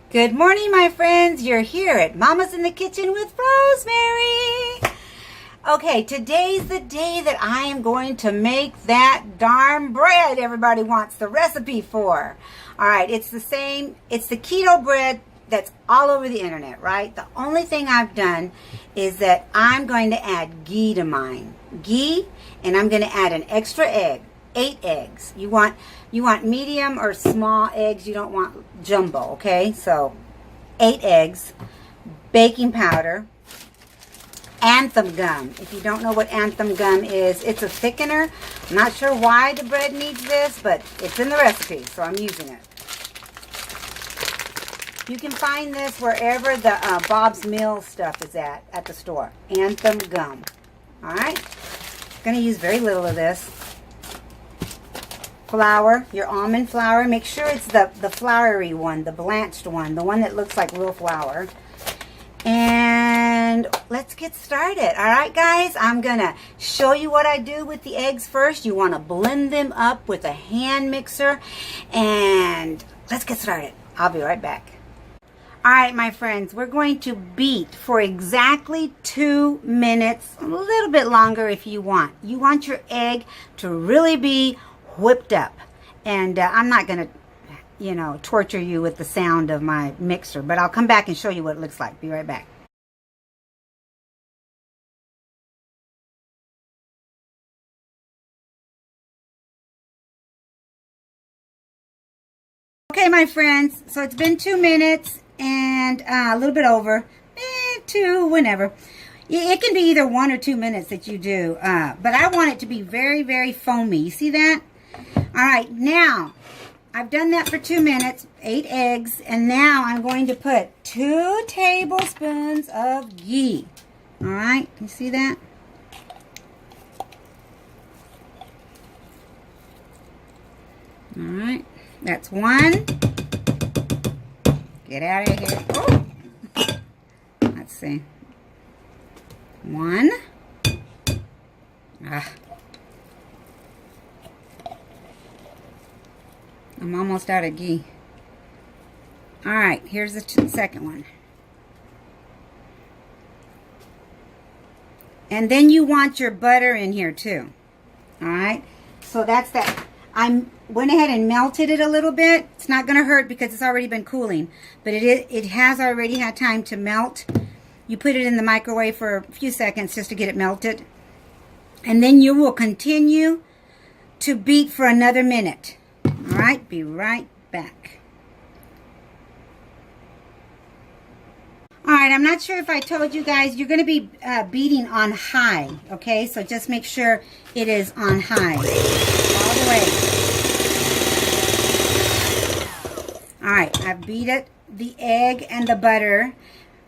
Good morning, my friends. You're here at Mama's in the Kitchen with Rosemary. Okay, today's the day that I am going to make that darn bread everybody wants the recipe for. All right, it's the same. It's the keto bread that's all over the internet, right? The only thing I've done is that I'm going to add ghee to mine. Ghee, and I'm going to add an extra egg. 8 eggs. You want medium or small eggs. You don't want jumbo, okay? So 8 eggs, baking powder, xanthan gum. If you don't know what xanthan gum is, it's a thickener. I'm not sure why the bread needs this, but it's in the recipe, so I'm using it. You can find this wherever the Bob's Mill stuff is at the store. Xanthan gum. All right? I'm going to use very little of this. Flour, your almond flour. Make sure it's the floury one, the blanched one, the one that looks like real flour. And let's get started. All right, guys, I'm going to show you what I do with the eggs first. You want to blend them up with a hand mixer. And let's get started. I'll be right back. All right, my friends, we're going to beat for exactly 2 minutes, a little bit longer if you want. You want your egg to really be whipped up. And I'm not going to, torture you with the sound of my mixer, but I'll come back and show you what it looks like. Be right back. Okay, my friends, so it's been 2 minutes and a little bit over, 2, whenever. It can be either 1 or 2 minutes that you do, but I want it to be very, very foamy. You see that? All right, now I've done that for 2 minutes, 8 eggs, and now I'm going to put 2 tablespoons of ghee. All right, you see that? All right, that's 1. Get out of here. Oh, let's see. 1. I'm almost out of ghee. All right, here's the second one. And then you want your butter in here too. All right, so that's that. I went ahead and melted it a little bit. It's not going to hurt because it's already been cooling, but it has already had time to melt. You put it in the microwave for a few seconds just to get it melted. And then you will continue to beat for another minute. All right, be right back. All right, I'm not sure if I told you guys, you're going to be beating on high, okay? So just make sure it is on high all the way. All right, I've beat it, the egg and the butter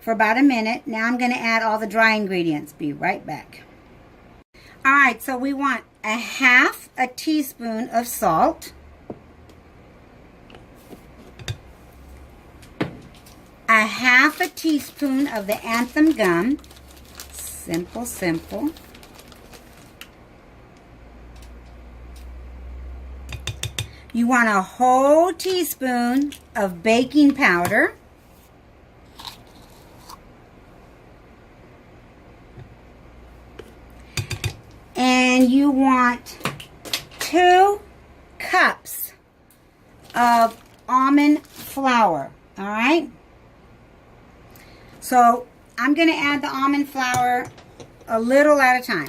for about a minute. Now I'm going to add all the dry ingredients. Be right back. All right, so we want a half a teaspoon of salt. A half a teaspoon of the xanthan gum. Simple, simple. You want a whole teaspoon of baking powder. And you want 2 cups of almond flour. All right? So I'm going to add the almond flour a little at a time.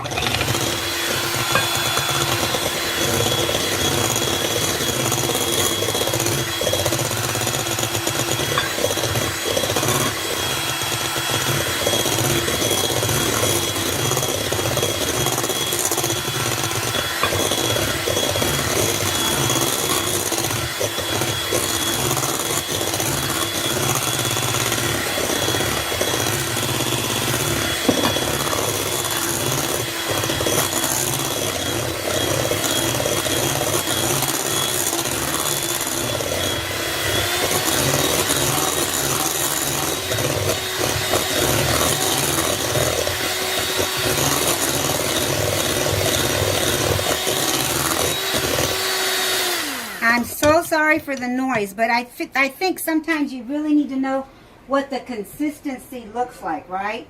sorry for the noise, but I think sometimes you really need to know what the consistency looks like, right?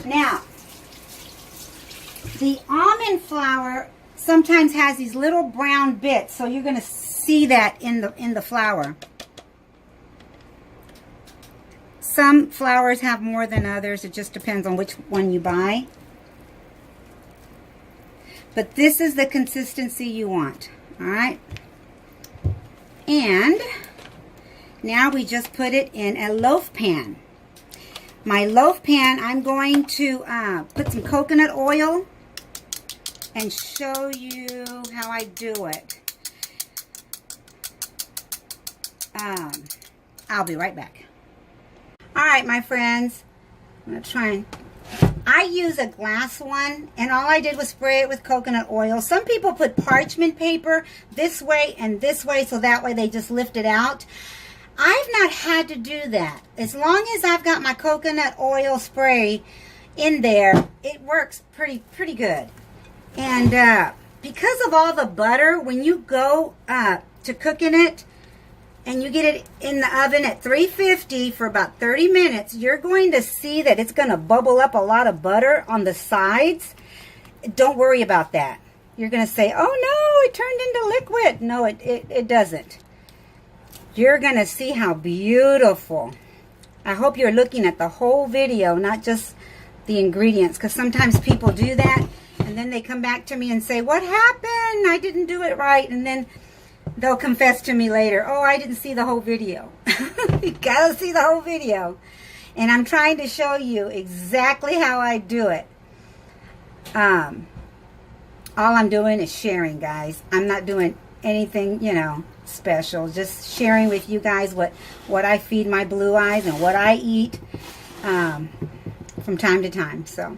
Now, the almond flour sometimes has these little brown bits, so you're going to see that in the flour. Some flours have more than others. It just depends on which one you buy. But this is the consistency you want, all right? And now we just put it in a loaf pan. My loaf pan, I'm going to put some coconut oil and show you how I do it. I'll be right back. All right, my friends, I'm going to try and... I use a glass one, and all I did was spray it with coconut oil. Some people put parchment paper this way and this way, so that way they just lift it out. I've not had to do that. As long as I've got my coconut oil spray in there, it works pretty good. And because of all the butter, when you go to cooking it, and you get it in the oven at 350 for about 30 minutes, you're going to see that it's going to bubble up a lot of butter on the sides. Don't worry about that. You're going to say, oh no, it turned into liquid. No, it doesn't. You're going to see how beautiful. I hope you're looking at the whole video, not just the ingredients, because sometimes people do that, and then they come back to me and say, what happened? I didn't do it right. And then they'll confess to me later, oh, I didn't see the whole video. You gotta see the whole video. And I'm trying to show you exactly how I do it. All I'm doing is sharing, guys. I'm not doing anything, you know, special. Just sharing with you guys what I feed my blue eyes and what I eat from time to time. So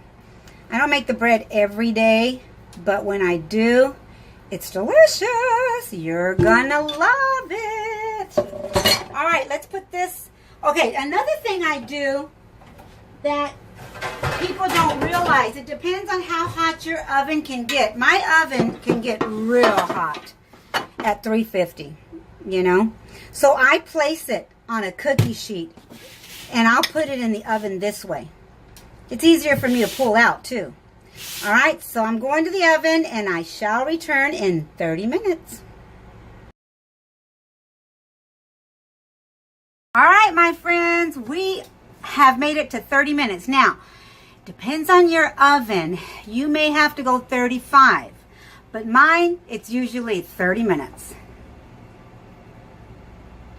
I don't make the bread every day, but when I do, it's delicious. You're gonna love it. All right, let's put this. Okay, another thing I do that people don't realize, it depends on how hot your oven can get. My oven can get real hot at 350, you know. So I place it on a cookie sheet and I'll put it in the oven this way. It's easier for me to pull out too. All right, so I'm going to the oven and I shall return in 30 minutes. All right, my friends, we have made it to 30 minutes. Now, depends on your oven. You may have to go 35, but mine, it's usually 30 minutes.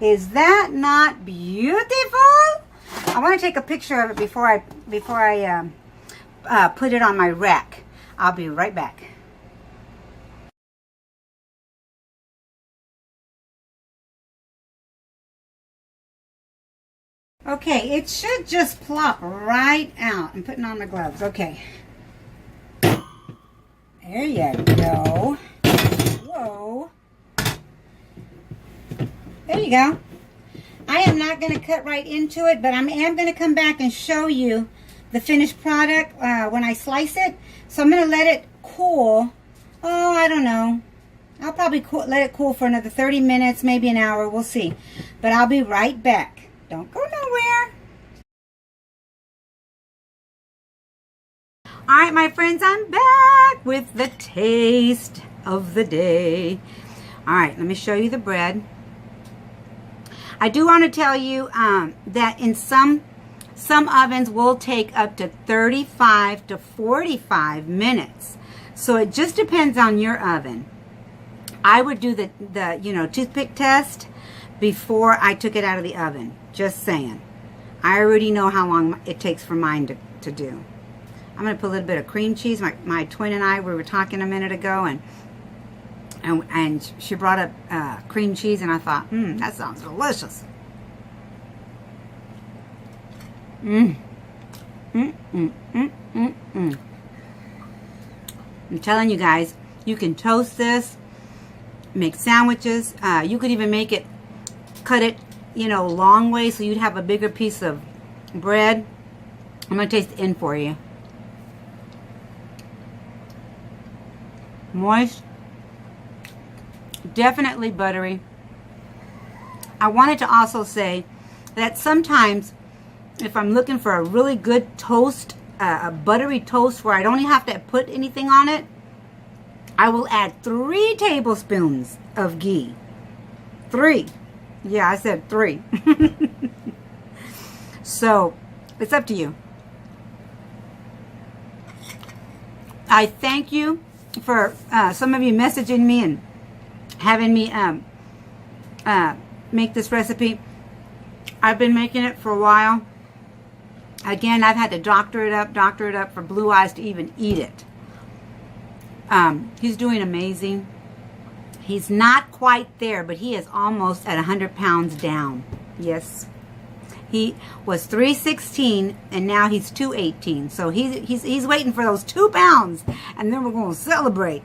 Is that not beautiful? I want to take a picture of it before I put it on my rack. I'll be right back. Okay, it should just plop right out. I'm putting on my gloves. Okay. There you go. Whoa. There you go. I am not going to cut right into it, but I am going to come back and show you the finished product when I slice it. So I'm going to let it cool. Oh, I don't know. I'll probably let it cool for another 30 minutes, maybe an hour. We'll see. But I'll be right back. Don't go nowhere. All right, my friends, I'm back with the taste of the day. All right, let me show you the bread. I do want to tell you that in some ovens will take up to 35 to 45 minutes. So it just depends on your oven. I would do the toothpick test before I took it out of the oven. Just saying. I already know how long it takes for mine to do. I'm going to put a little bit of cream cheese. My twin and I, we were talking a minute ago, and she brought up cream cheese, and I thought, that sounds delicious. I'm telling you guys, you can toast this, make sandwiches. You could even make it, cut it, long way so you'd have a bigger piece of bread. I'm going to taste the end for you. Moist, definitely buttery. I wanted to also say that sometimes if I'm looking for a really good toast, a buttery toast where I don't even have to put anything on it, I will add 3 tablespoons of ghee. 3. Yeah, I said 3. So, it's up to you. I thank you for some of you messaging me and having me make this recipe. I've been making it for a while. Again, I've had to doctor it up for Blue Eyes to even eat it. He's doing amazing. He's not quite there, but he is almost at 100 pounds down. Yes. He was 316 and now he's 218. So he's waiting for those 2 pounds, and then we're going to celebrate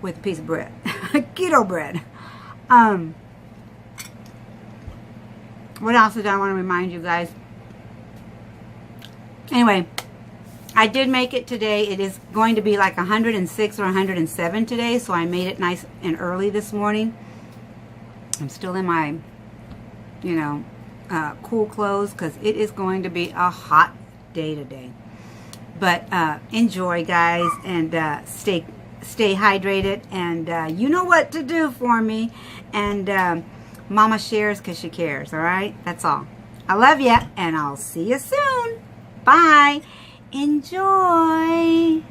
with a piece of bread. Keto bread. What else did I want to remind you guys? Anyway, I did make it today. It is going to be like 106 or 107 today, so I made it nice and early this morning. I'm still in my, cool clothes because it is going to be a hot day today. But enjoy, guys, and stay hydrated, and you know what to do for me. And Mama shares because she cares, all right? That's all. I love you, and I'll see you soon. Bye. Enjoy.